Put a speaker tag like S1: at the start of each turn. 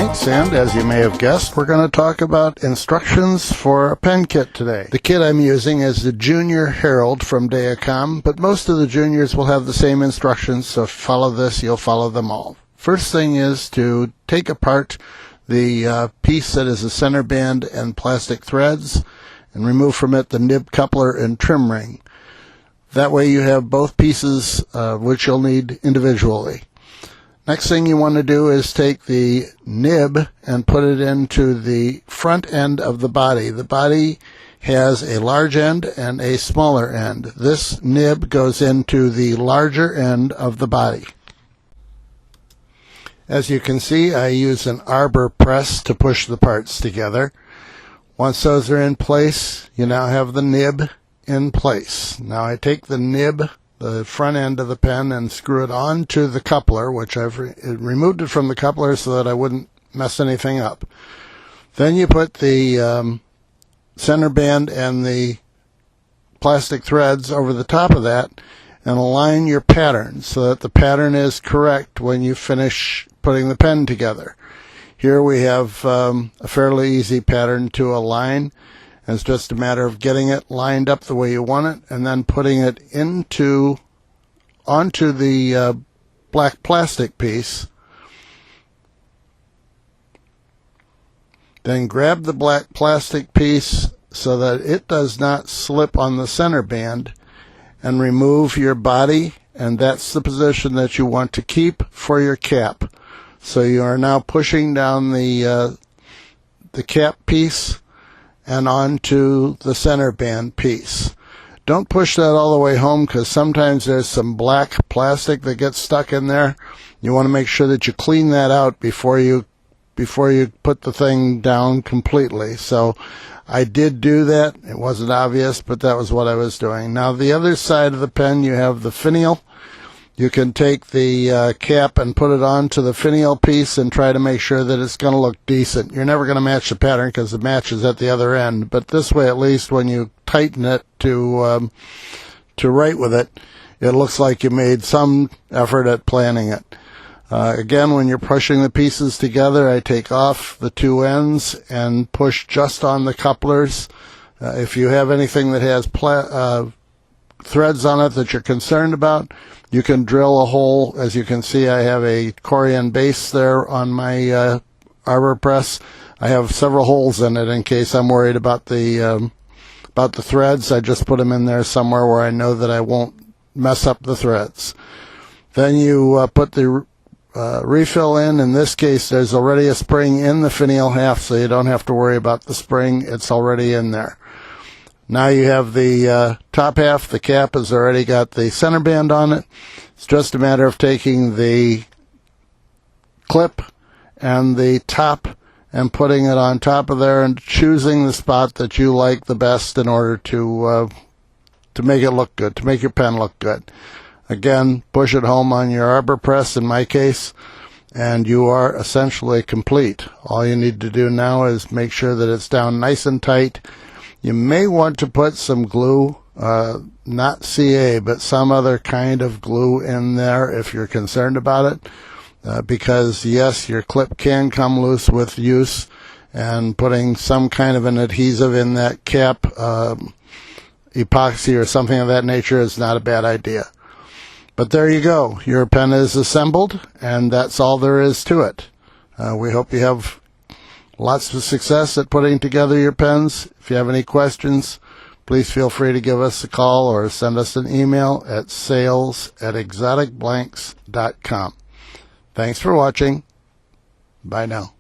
S1: ExoticBlanks, and as you may have guessed, we're going to talk about instructions for a pen kit today. The kit I'm using is the Junior Herald from Dayacom, but most of the juniors will have the same instructions, so if you follow this, you'll follow them all. First thing is to take apart the piece that is the center band and plastic threads and remove from it the nib coupler and trim ring. That way you have both pieces which you'll need individually. Next thing you want to do is take the nib and put it into the front end of the body. The body has a large end and a smaller end. This nib goes into the larger end of the body. As you can see, I use an arbor press to push the parts together. Once those are in place, you now have the nib in place. Now I take the nib, the front end of the pen, and screw it onto the coupler, which I've removed it from the coupler so that I wouldn't mess anything up. Then you put the center band and the plastic threads over the top of that and align your pattern so that the pattern is correct when you finish putting the pen together. Here we have a fairly easy pattern to align. It's just a matter of getting it lined up the way you want it and then putting it onto the black plastic piece. Then grab the black plastic piece so that it does not slip on the center band and remove your body, and that's the position that you want to keep for your cap. So you are now pushing down the cap piece and onto the center band piece. Don't push that all the way home because sometimes there's some black plastic that gets stuck in there. You want to make sure that you clean that out before you put the thing down completely. So I did do that. It wasn't obvious, but that was what I was doing. Now the other side of the pen, you have the finial. You can take the cap and put it onto the finial piece and try to make sure that it's going to look decent. You're never going to match the pattern because the match is at the other end, but this way at least when you tighten it to write with it, it looks like you made some effort at planning it. Again, when you're pushing the pieces together, I take off the two ends and push just on the couplers. If you have anything that has threads on it that you're concerned about, you can drill a hole. As you can see, I have a Corian base there on my arbor press. I have several holes in it in case I'm worried about the threads. I just put them in there somewhere where I know that I won't mess up the threads. Then you put the refill in. In this case, there's already a spring in the finial half, so you don't have to worry about the spring. It's already in there. Now you have the top half. The cap has already got the center band on it. It's just a matter of taking the clip and the top and putting it on top of there and choosing the spot that you like the best in order to make it look good, to make your pen look good. Again, push it home on your arbor press in my case, and you are essentially complete. All you need to do now is make sure that it's down nice and tight. You may want to put some glue, not CA, but some other kind of glue in there if you're concerned about it, because yes, your clip can come loose with use, and putting some kind of an adhesive in that cap, epoxy or something of that nature, is not a bad idea. But there you go. Your pen is assembled, and that's all there is to it. We hope you have lots of success at putting together your pens. If you have any questions, please feel free to give us a call or send us an email at sales@exoticblanks.com. Thanks for watching. Bye now.